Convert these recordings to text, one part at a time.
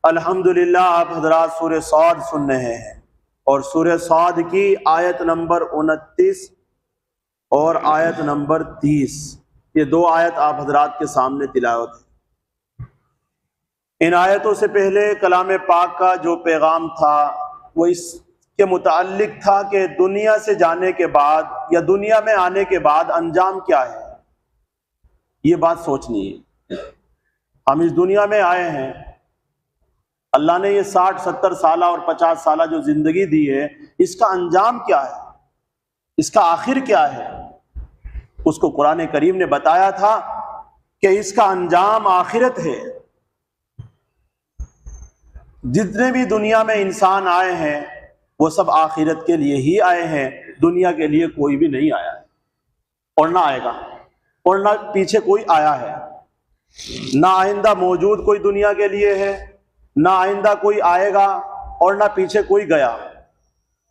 अल्हम्दुलिल्लाह, आप हजरात सूरह सौद सुन रहे हैं और सूरह सौद की आयत नंबर 29 और आयत नंबर 30, ये दो आयत आप हजरात के सामने तिलावत है। इन आयतों से पहले कलाम पाक का जो पैगाम था वो इसके मुताल्लिक था कि दुनिया से जाने के बाद या दुनिया में आने के बाद अंजाम क्या है, ये बात सोचनी है। हम इस दुनिया में आए हैं, अल्लाह ने ये 60, 70 साल और 50 साल जो जिंदगी दी है, इसका अंजाम क्या है, इसका आखिर क्या है, उसको कुरान करीम ने बताया था कि इसका अंजाम आखिरत है। जितने भी दुनिया में इंसान आए हैं वो सब आखिरत के लिए ही आए हैं, दुनिया के लिए कोई भी नहीं आया है और ना आएगा और ना पीछे कोई आया है, ना आइंदा मौजूद कोई दुनिया के लिए है, ना आइंदा कोई आएगा और ना पीछे कोई गया।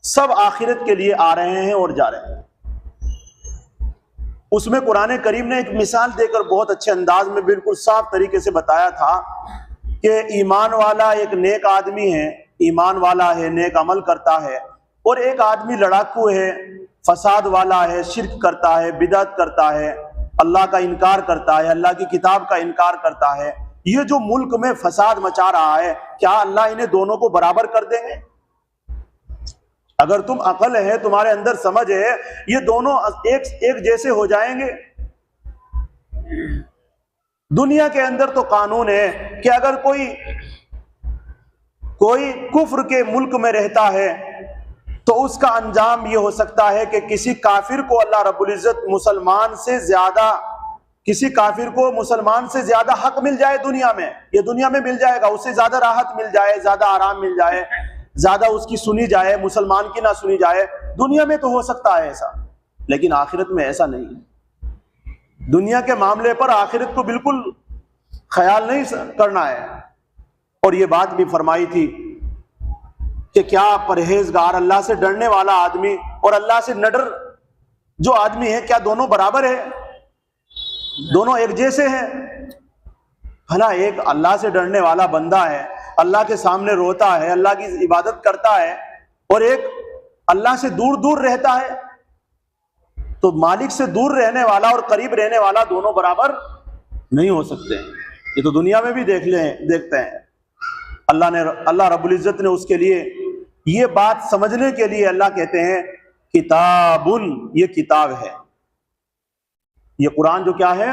सब आखिरत के लिए आ रहे हैं और जा रहे हैं। उसमें कुरान करीम ने एक मिसाल देकर बहुत अच्छे अंदाज में बिल्कुल साफ तरीके से बताया था कि ईमान वाला एक नेक आदमी है, ईमान वाला है, नेक अमल करता है, और एक आदमी लड़ाकू है, फसाद वाला है, शिर्क करता है, बिदअत करता है, अल्लाह का इनकार करता है, अल्लाह की किताब का इनकार करता है। ये जो मुल्क में फसाद मचा रहा है, क्या अल्लाह इन्हें दोनों को बराबर कर देंगे? अगर तुम अकल है, तुम्हारे अंदर समझ है, ये दोनों एक जैसे हो जाएंगे? दुनिया के अंदर तो कानून है कि अगर कोई कुफ्र के मुल्क में रहता है तो उसका अंजाम ये हो सकता है कि किसी काफिर को अल्लाह रब्बुल इज्जत किसी काफिर को मुसलमान से ज्यादा हक मिल जाए दुनिया में, ये दुनिया में मिल जाएगा, उससे ज्यादा राहत मिल जाए, ज्यादा आराम मिल जाए, ज्यादा उसकी सुनी जाए, मुसलमान की ना सुनी जाए। दुनिया में तो हो सकता है ऐसा, लेकिन आखिरत में ऐसा नहीं है। दुनिया के मामले पर आखिरत को बिल्कुल ख्याल नहीं करना है। और ये बात भी फरमाई थी कि क्या परहेजगार, अल्लाह से डरने वाला आदमी और अल्लाह से न डर जो आदमी है, क्या दोनों बराबर है? दोनों एक जैसे हैं? भला एक अल्लाह से डरने वाला बंदा है, अल्लाह के सामने रोता है, अल्लाह की इबादत करता है, और एक अल्लाह से दूर दूर रहता है, तो मालिक से दूर रहने वाला और करीब रहने वाला दोनों बराबर नहीं हो सकते हैं। ये तो दुनिया में भी देखते हैं। अल्लाह रब्बुल इज्जत ने उसके लिए ये बात समझने के लिए अल्लाह कहते हैं किताबुन, ये किताब है, ये कुरान जो क्या है,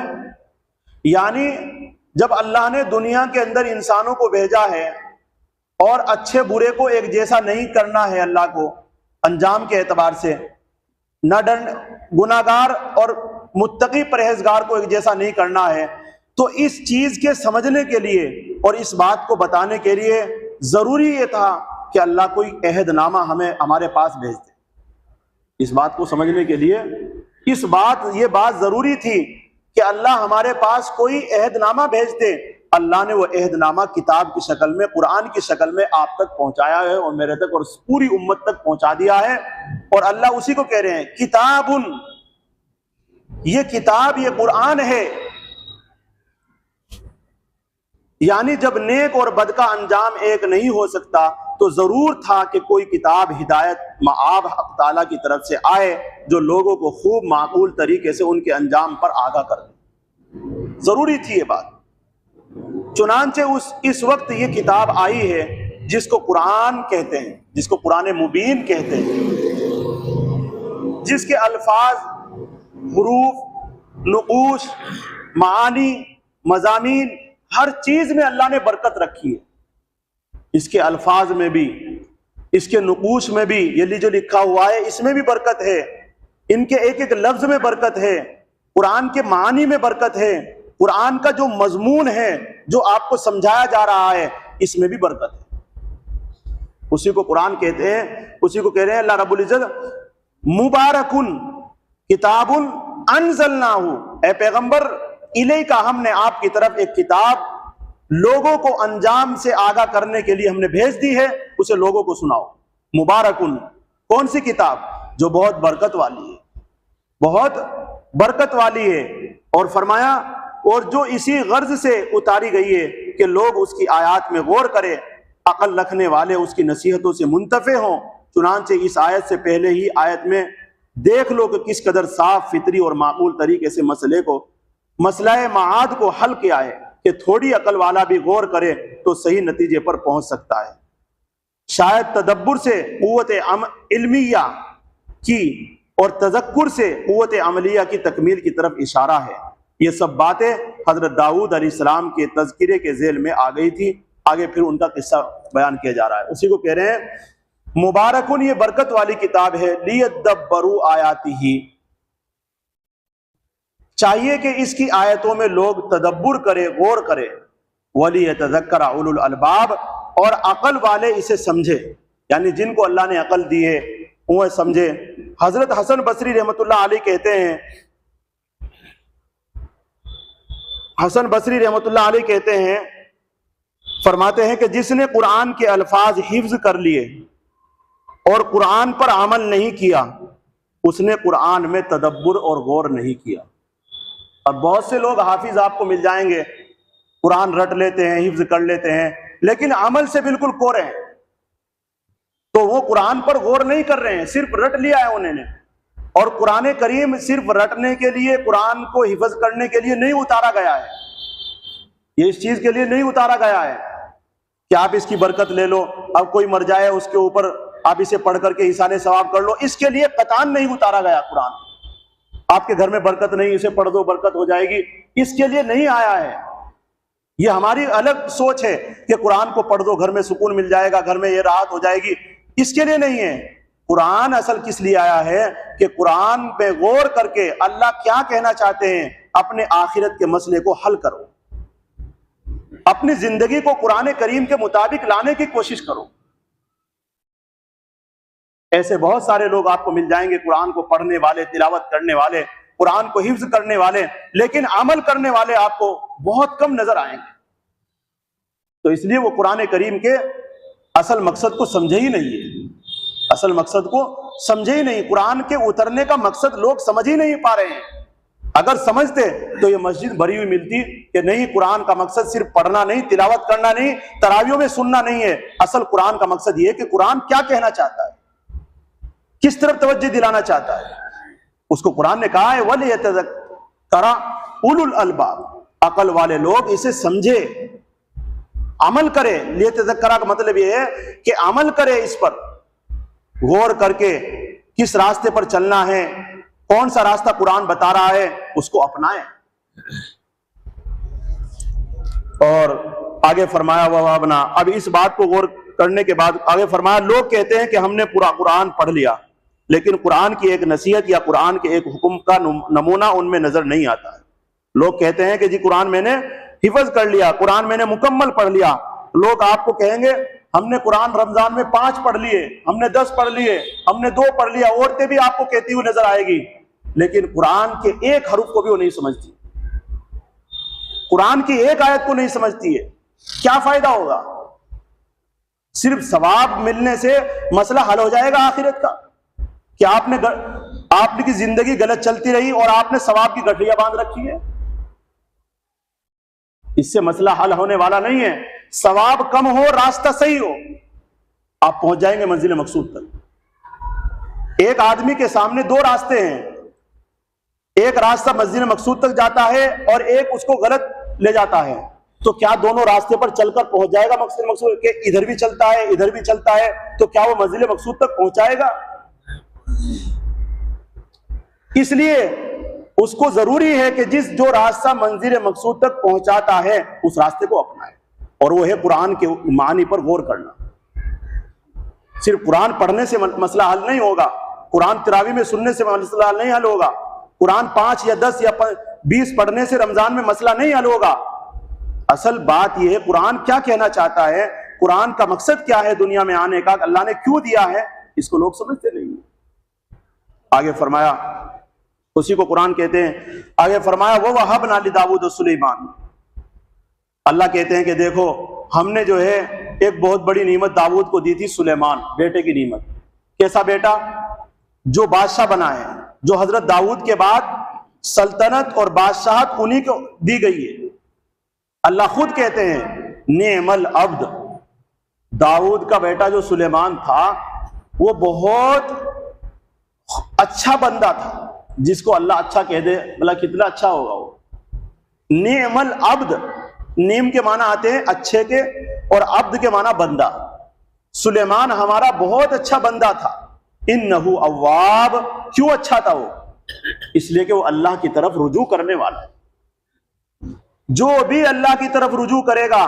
यानी जब अल्लाह ने दुनिया के अंदर इंसानों को भेजा है और अच्छे बुरे को एक जैसा नहीं करना है, अल्लाह को अंजाम के एतबार से न डर, गुनाहगार और मुत्तकी परहेजगार को एक जैसा नहीं करना है, तो इस चीज के समझने के लिए और इस बात को बताने के लिए जरूरी ये था कि अल्लाह कोई अहदनामा हमारे पास भेज दे। इस बात को समझने के लिए ये बात जरूरी थी कि अल्लाह हमारे पास कोई अहदनामा भेज दे। अल्लाह ने वो अहदनामा किताब की शक्ल में, कुरान की शक्ल में आप तक पहुंचाया है और मेरे तक और पूरी उम्मत तक पहुंचा दिया है। और अल्लाह उसी को कह रहे हैं किताबुन, ये किताब, ये कुरान है। यानी जब नेक और बद का अंजाम एक नहीं हो सकता तो जरूर था कि कोई किताब हिदायत माआब हक ताला की तरफ से आए जो लोगों को खूब माकूल तरीके से उनके अंजाम पर आगाह कर दे। जरूरी थी ये बात। चुनांचे इस वक्त ये किताब आई है जिसको कुरान कहते हैं, जिसको कुरान मुबीन कहते हैं, जिसके अल्फाज, हुरूफ, नुकूश, मानी, मज़ामीन, हर चीज में अल्लाह ने बरकत रखी है। इसके अल्फाज में भी, इसके नुकूश में भी, ये जो लिखा हुआ है इसमें भी बरकत है, इनके एक एक लफ्ज में बरकत है, कुरान के मानी में बरकत है, कुरान का जो मजमून है, जो आपको समझाया जा रहा है, इसमें भी बरकत है। उसी को कुरान कहते हैं, उसी को कह रहे हैं अल्लाह रब्बुल इज्जत मुबारकुन किताबुन अनज़लनाहु, ए पैगंबर इलैका, हमने आपकी तरफ एक किताब लोगों को अंजाम से आगाह करने के लिए हमने भेज दी है, उसे लोगों को सुनाओ। मुबारकुन, कौन सी किताब? जो बहुत बरकत वाली है, बहुत बरकत वाली है। और फरमाया और जो इसी गर्ज से उतारी गई है कि लोग उसकी आयत में गौर करें अकल रखने वाले उसकी नसीहतों से मुंतफे हों। चुनांचे इस आयत से पहले ही आयत में देख लो कि किस कदर साफ, फितरी और माकूल तरीके से मसला माद को हल किया है कि थोड़ी अकल वाला भी गौर करे तो सही नतीजे पर पहुंच सकता है। शायद तदब्बुर से कुव्वत इल्मिया की और तज़क्कुर से कुव्वत अमलिया की तकमील की तरफ इशारा है। ये सब बातें हजरत दाऊद अलैहिस्सलाम के तज़किरे के ज़ेल में आ गई थी। आगे फिर उनका किस्सा बयान किया जा रहा है। उसी को कह रहे हैं मुबारकुन, ये बरकत वाली किताब है, लियद्दब्बरू आयातिही, चाहिए कि इसकी आयतों में लोग तदब्बुर करे, गौर करे, वलियतज़क्कर उलुल अलबाब, और अकल वाले इसे समझे, यानी जिनको अल्लाह ने अकल दी है वो समझे। हजरत हसन बसरी रहमतुल्लाह अलैह कहते हैं, हसन बसरी रहमतुल्लाह अलैह कहते हैं, फरमाते हैं कि जिसने कुरान के अल्फाज हिफ्ज कर लिए और कुरान पर अमल नहीं किया, उसने कुरान में तदब्बुर और गौर नहीं किया। और बहुत से लोग हाफिज आपको मिल जाएंगे, कुरान रट लेते हैं, हिफ्ज कर लेते हैं, लेकिन अमल से बिल्कुल कोरे हैं। तो वो कुरान पर गौर नहीं कर रहे हैं, सिर्फ रट लिया है उन्होंने। और कुरान करीम सिर्फ रटने के लिए, कुरान को हिफ्ज करने के लिए नहीं उतारा गया है, ये इस चीज के लिए नहीं उतारा गया है कि आप इसकी बरकत ले लो, अब कोई मर जाए उसके ऊपर आप इसे पढ़ करके हिसाने सवाब कर लो, इसके लिए कतान नहीं उतारा गया कुरान। आपके घर में बरकत नहीं, इसे पढ़ दो बरकत हो जाएगी, इसके लिए नहीं आया है। ये हमारी अलग सोच है कि कुरान को पढ़ दो, घर में सुकून मिल जाएगा, घर में ये राहत हो जाएगी, इसके लिए नहीं है। कुरान असल किस लिए आया है कि कुरान पे गौर करके अल्लाह क्या कहना चाहते हैं, अपने आखिरत के मसले को हल करो, अपनी जिंदगी को कुरान करीम के मुताबिक लाने की कोशिश करो। ऐसे बहुत सारे लोग आपको मिल जाएंगे, कुरान को पढ़ने वाले, तिलावत करने वाले, कुरान को हिफ्ज करने वाले, लेकिन अमल करने वाले आपको बहुत कम नजर आएंगे। तो इसलिए वो कुरान करीम के असल मकसद को समझे ही नहीं है, असल मकसद को समझे ही नहीं। कुरान के उतरने का मकसद लोग समझ ही नहीं पा रहे हैं। अगर समझते तो ये मस्जिद भरी हुई मिलती कि नहीं, कुरान का मकसद सिर्फ पढ़ना नहीं, तिलावत करना नहीं, तरावियों में सुनना नहीं है। असल कुरान का मकसद ये है कि कुरान क्या कहना चाहता है, किस तरफ तवज्जो दिलाना चाहता है, उसको कुरान ने कहा है वलियतज़क्करा उलुल अलबाब, अकल वाले लोग इसे समझे, अमल करे। लियतज़क्करा का मतलब यह है कि अमल करे, इस पर गौर करके किस रास्ते पर चलना है, कौन सा रास्ता कुरान बता रहा है, उसको अपनाएं। और आगे फरमाया वहाबना, अब इस बात को गौर करने के बाद आगे फरमाया, लोग कहते हैं कि हमने पूरा कुरान पढ़ लिया, लेकिन कुरान की एक नसीहत या कुरान के एक हुक्म का नमूना उनमें नजर नहीं आता है। लोग कहते हैं कि जी कुरान मैंने हिफज कर लिया, कुरान मैंने मुकम्मल पढ़ लिया। लोग आपको कहेंगे हमने कुरान रमजान में 5 पढ़ लिए, हमने 10 पढ़ लिए, हमने 2 पढ़ लिया। औरतें भी आपको कहती हुई नजर आएगी, लेकिन कुरान के एक हरूफ को भी वो नहीं समझती, कुरान की एक आयत को नहीं समझती है। क्या फायदा होगा? सिर्फ सवाब मिलने से मसला हल हो जाएगा आखिरत का? कि आपने की जिंदगी गलत चलती रही और आपने सवाब की गठरियां बांध रखी है, इससे मसला हल होने वाला नहीं है। सवाब कम हो, रास्ता सही हो, आप पहुंच जाएंगे मंजिल मकसूद तक। एक आदमी के सामने 2 रास्ते हैं, एक रास्ता मंजिल मकसूद तक जाता है और एक उसको गलत ले जाता है, तो क्या दोनों रास्ते पर चलकर पहुंच जाएगा मंजिल मकसूद के? इधर भी चलता है, इधर भी चलता है, तो क्या वो मंजिल मकसूद तक पहुंचाएगा? इसलिए उसको जरूरी है कि जो रास्ता मंजिल मकसूद तक पहुंचाता है उस रास्ते को अपनाए, और वो है कुरान के मानी पर गौर करना। सिर्फ कुरान पढ़ने से मसला हल नहीं होगा, कुरान तरावी में सुनने से मसला नहीं हल होगा, कुरान 5 या 10 या 20 पढ़ने से रमजान में मसला नहीं हल होगा। असल बात यह है कुरान क्या कहना चाहता है, कुरान का मकसद क्या है दुनिया में आने का, अल्लाह ने क्यों दिया है, इसको लोग समझते नहीं। आगे फरमाया, उसी को कुरान कहते हैं, आगे फरमाया वो वहबना लिदाऊद व सुलेमान, अल्लाह कहते हैं कि देखो हमने जो है एक बहुत बड़ी नीमत दाऊद को दी थी, सुलेमान बेटे की नीमत। कैसा बेटा? जो बादशाह बना है, जो हजरत दाऊद के बाद सल्तनत और बादशाहत उन्हीं को दी गई है। अल्लाह खुद कहते हैं नेमल अब्द, दाऊद का बेटा जो सुलेमान था वो बहुत अच्छा बंदा था, जिसको अल्लाह अच्छा कह दे भला कितना अच्छा होगा वो। नेमल अब्द, नेम के माना आते हैं अच्छे के और अब्द के माना बंदा। सुलेमान हमारा बहुत अच्छा बंदा था। इन्नहु अव्वाब, क्यों अच्छा था वो? इसलिए कि वो अल्लाह की तरफ रुजू करने वाला है। जो भी अल्लाह की तरफ रुजू करेगा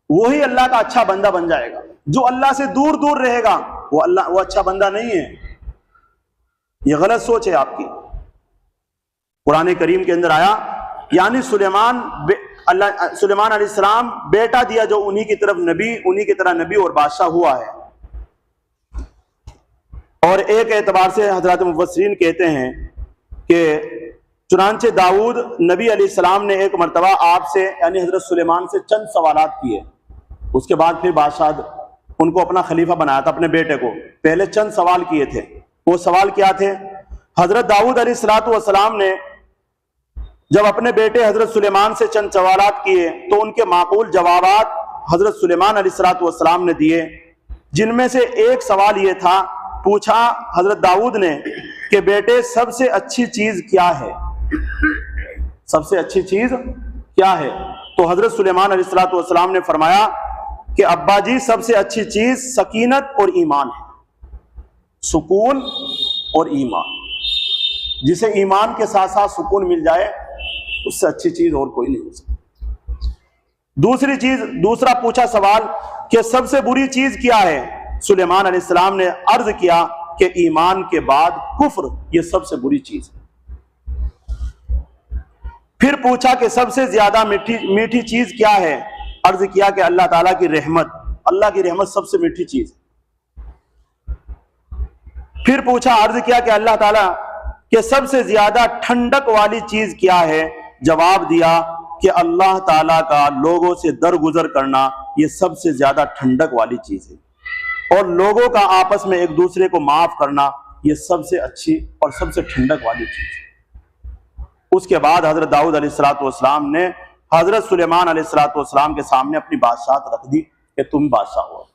वही अल्लाह का अच्छा बंदा बन जाएगा। जो अल्लाह से दूर दूर रहेगा वो अच्छा बंदा नहीं है। ये गलत सोच है आपकी। कुरान करीम के अंदर आया, यानी सुलेमान अलैहिस्सलाम बेटा दिया जो उन्हीं की तरह नबी और बादशाह हुआ है। और एक एतबार से हजरत मुफस्सिरीन कहते हैं कि चुनांचे दाऊद नबी अलैहिस्सलाम ने एक मरतबा आपसे यानी हजरत सुलेमान से चंद सवालात किए। उसके बाद फिर बादशाह उनको अपना खलीफा बनाया था, अपने बेटे को। पहले चंद सवाल किए थे। वो सवाल क्या थे? हजरत दाऊद अलैहिस्सलाम ने जब अपने बेटे हजरत सुलेमान से चंद सवालात किए तो उनके माकूल जवाबात हजरत सुलेमान अलैहिस्सलाम ने दिए। जिनमें से एक सवाल ये था, पूछा हजरत दाऊद ने कि बेटे सबसे अच्छी चीज क्या है? सबसे अच्छी चीज क्या है? तो हजरत सुलेमान अलैहिस्सलाम ने फरमाया कि अब्बा जी सबसे अच्छी चीज सकीनत और ईमान है। सुकून और ईमान, जिसे ईमान के साथ साथ सुकून मिल जाए उससे अच्छी चीज और कोई नहीं हो सकती। दूसरा पूछा सवाल कि सबसे बुरी चीज क्या है? सुलेमान अलैहिस्सलाम ने अर्ज किया कि ईमान के बाद कुफ्र, ये सबसे बुरी चीज है। फिर पूछा कि सबसे ज्यादा मीठी चीज क्या है? अर्ज किया कि अल्लाह ताला की रहमत, अल्लाह की रहमत सबसे मीठी चीज। फिर पूछा, अर्ज किया कि अल्लाह ताला के सबसे ज्यादा ठंडक वाली चीज क्या है? जवाब दिया कि अल्लाह ताला का लोगों से दरगुजर करना ये सबसे ज्यादा ठंडक वाली चीज है, और लोगों का आपस में एक दूसरे को माफ करना ये सबसे अच्छी और सबसे ठंडक वाली चीज है। उसके बाद हजरत दाऊद अलैहिस्सलाम ने हजरत सुलेमान अलैहिस्सलाम के सामने अपनी बादशाहत रख दी कि तुम बादशाह हो।